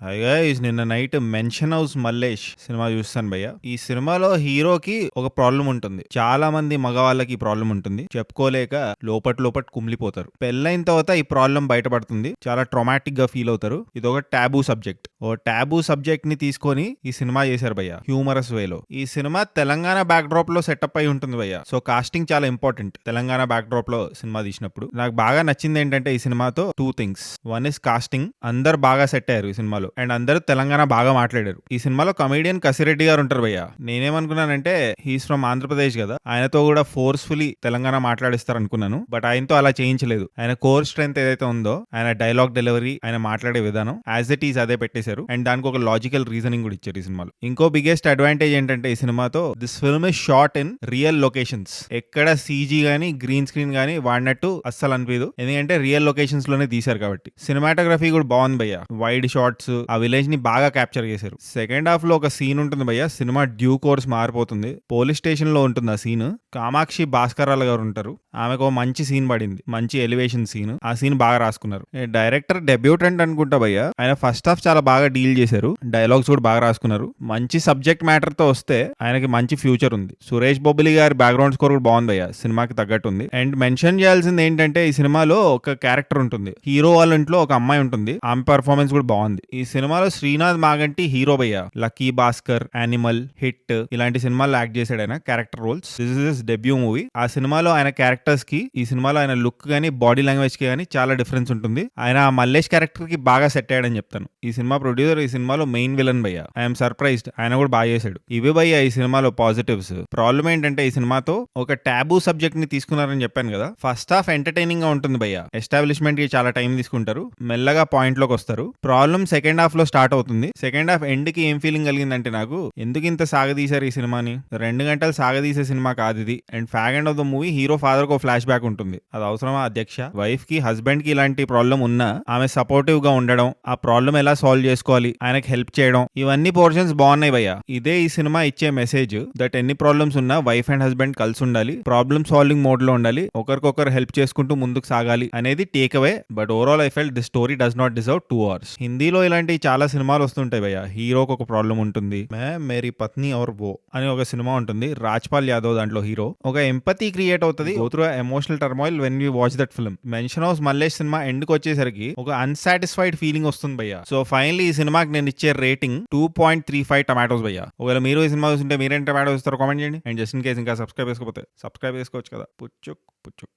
Hi guys, నిన్న night mansion house Mallesh cinema చూస్తాను భయ్య. ఈ సినిమాలో హీరోకి ఒక ప్రాబ్లం ఉంటుంది. చాలా మంది మగవాళ్ళకి ఈ ప్రాబ్లం ఉంటుంది. చెప్పుకోలేక లోపట కుమిలిపోతారు. పెళ్ళైన తర్వాత ఈ ప్రాబ్లం బయటపడుతుంది. చాలా ట్రామాటిక్ గా ఫీల్ అవుతారు. ఇది ఒక టాబూ సబ్జెక్ట్. ఓ టాబూ సబ్జెక్ట్ ని తీసుకొని ఈ సినిమా చేశారు భయ్య, హ్యూమరస్ వేలో. ఈ సినిమా తెలంగాణ బ్యాక్ డ్రాప్ లో సెటప్ అయి ఉంటుంది భయ్య. సో కాస్టింగ్ చాలా ఇంపార్టెంట్ తెలంగాణ బ్యాక్ డ్రాప్ లో సినిమా తీసినప్పుడు. నాకు బాగా నచ్చింది ఏంటంటే ఈ సినిమాతో two things. One is costing. అందరు బాగా సెట్ అయ్యారు ఈ సినిమాలో అండ్ అందరూ తెలంగాణ బాగా మాట్లాడారు. ఈ సినిమాలో కమెడియన్ కసిరెడ్డి గారు ఉంటారు భయ్య. నేనేమనుకున్నానంటే హీస్ ఫ్రమ్ ఆంధ్రప్రదేశ్ కదా, ఆయనతో కూడా ఫోర్స్ఫుల్లీ తెలంగాణ మాట్లాడిస్తారు అనుకున్నాను. బట్ ఆయనతో అలా చేయించలేదు. ఆయన కోర్ స్ట్రెంత్ ఏదైతే ఉందో, ఆయన డైలాగ్ డెలివరీ, ఆయన మాట్లాడే విధానం యాజ్ ఇట్ ఈస్ అదే పెట్టేశారు. అండ్ దానికి ఒక లాజికల్ రీజనింగ్ కూడా ఇచ్చారు ఈ సినిమాలో. ఇంకో బిగ్గెస్ట్ అడ్వాంటేజ్ ఏంటంటే ఈ సినిమాతో this film is shot in real locations. ఎక్కడ సీజీ గానీ గ్రీన్ స్క్రీన్ గానీ వాడినట్టు అస్సలు అనిపించదు. ఎందుకంటే రియల్ లొకేషన్స్ లోనే తీశారు కాబట్టి. సినిమాటోగ్రఫీ కూడా బాగుంది భయ్య. వైడ్ షాట్స్ ఆ విలేజ్ ని బాగా క్యాప్చర్ చేశారు. సెకండ్ హాఫ్ లో ఒక సీన్ ఉంటుంది భయ్య. సినిమా డ్యూ కోర్స్ మారిపోతుంది. పోలీస్ స్టేషన్ లో ఉంటుంది ఆ సీన్. కామాక్షి భాస్కరాల గారు ఉంటారు. ఆమెకు ఒక మంచి సీన్ పడింది, మంచి ఎలివేషన్ సీన్. ఆ సీన్ బాగా రాసుకున్నారు. డైరెక్టర్ డెబ్యూటెంట్ అనుకుంటా భయ్య. ఆయన ఫస్ట్ హాఫ్ చాలా బాగా డీల్ చేశారు. డైలాగ్స్ కూడా బాగా రాసుకున్నారు. మంచి సబ్జెక్ట్ మ్యాటర్ తో వస్తే ఆయనకి మంచి ఫ్యూచర్ ఉంది. సురేష్ బొబ్బిలి గారి బ్యాక్గ్రౌండ్ స్కోర్ కూడా బాగుంది భయ్య. సినిమాకి తగ్గట్టు ఉంది. అండ్ మెన్షన్ చేయాల్సింది ఏంటంటే ఈ సినిమాలో ఒక క్యారెక్టర్ ఉంటుంది. హీరో వాళ్ళ ఇంట్లో ఒక అమ్మాయి ఉంటుంది. ఆమె పర్ఫార్మెన్స్ కూడా బాగుంది. ఈ సినిమాలో శ్రీనాథ్ మాగంటి హీరో భయ్య. లక్కీ భాస్కర్, యానిమల్, హిట్ ఇలాంటి సినిమాల్లో యాక్ట్ చేశాడు ఆయన character roles. This is his debut movie. ఆ సినిమాలో ఆయన క్యారెక్టర్స్ కి ఈ సినిమాలో ఆయన లుక్ గానీ బాడీ లాంగ్వేజ్ కి గానీ చాలా డిఫరెన్స్ ఉంటుంది. ఆయన ఆ మల్లేష్ క్యారెక్టర్ కి బాగా సెట్ అయ్యాడని చెప్తాను. ఈ సినిమా ప్రొడ్యూసర్ ఈ సినిమాలో మెయిన్ విలన్ భయ్య. ఐఎమ్ సర్ప్రైజ్డ్, ఆయన కూడా బాగా చేశాడు. ఇవి భయ్య ఈ సినిమాలో పాజిటివ్స్. ప్రాబ్లం ఏంటంటే ఈ సినిమాతో ఒక టాబూ సబ్జెక్ట్ ని తీసుకున్నారని చెప్పాను కదా. ఫస్ట్ హాఫ్ ఎంటర్టైనింగ్ గా ఉంటుంది భయ్య. ఎస్టాబ్లిష్మెంట్ కి చాలా టైం తీసుకుంటారు. మెల్లగా పాయింట్ లోకి వస్తారు. ప్రాబ్లం సెకండ్ హాఫ్ లో స్టార్ట్ అవుతుంది. సెకండ్ హాఫ్ ఎండ్ కి ఏం ఫీలింగ్ కలిగిందంటే నాకు, ఎందుకు ఇంత సాగదీశారు ఈ సినిమాని. 2 గంటలు సాగదీసే సినిమా కాదు ఇది. And fag end of the movie hero father కు ఫ్లాష్ బ్యాక్ ఉంటుంది. అది అవసరమా అధ్యక్ష? వైఫ్ కి హస్బెండ్ కి ఇలాంటి ప్రాబ్లం ఉన్నా ఆమె సపోర్టివ్ గా ఉండడం, ఆ ప్రాబ్లం ఎలా సాల్వ్ చేసుకోవాలి, ఆయనకి హెల్ప్ చేయడం, ఇవన్నీ పోర్షన్స్ బాగున్నాయి భయ్య. ఇదే ఈ సినిమా ఇచ్చే మెసేజ్. దట్ ఎన్ని ప్రాబ్లమ్స్ ఉన్నా వైఫ్ అండ్ హస్బెండ్ కలిసి ఉండాలి, ప్రాబ్లమ్ సాల్వింగ్ మోడ్ లో ఉండాలి, ఒకరికొకరు హెల్ప్ చేసుకుంటూ ముందుకు సాగాలి అనేది take away. But overall I felt this story does not deserve 2 hours. హిందీలో ఇలాంటి చాలా సినిమాలు వస్తుంటాయి భయ్య. హీరోకి ఒక ప్రాబ్లం ఉంటుంది. మేరీ పత్ని ఔర్ వో అని ఒక సినిమా ఉంటుంది. రాజ్పాల్ యాదవ్ దాంట్లో హీరో. ఒక ఎంపతి క్రియేట్ అవుతుంది. Go through emotional turmoil when you watch that film. Mansion house Mallesh cinema end కి వచ్చేసరికి ఒక అన్సాటిస్ఫైడ్ ఫీలింగ్ వస్తుంది భయ్య. సో ఫైనల్లీ ఈ సినిమాకి నేను ఇచ్చే రేటింగ్ 2.35 టమాటోస్ భయ్య. ఒకవేళ మీరు ఈ సినిమా చూస్తుంటే మీరేం టమాటోస్ ఇస్తారో కామెంట్ చేయండి. అండ్ జస్ట్ ఇన్ కేస్ ఇంకా సబ్స్క్రైబ్ చేసుకోకపోతే సబ్స్క్రైబ్ చేసుకోవచ్చు కదా. పుచ్చుక్ పుచ్చుక్.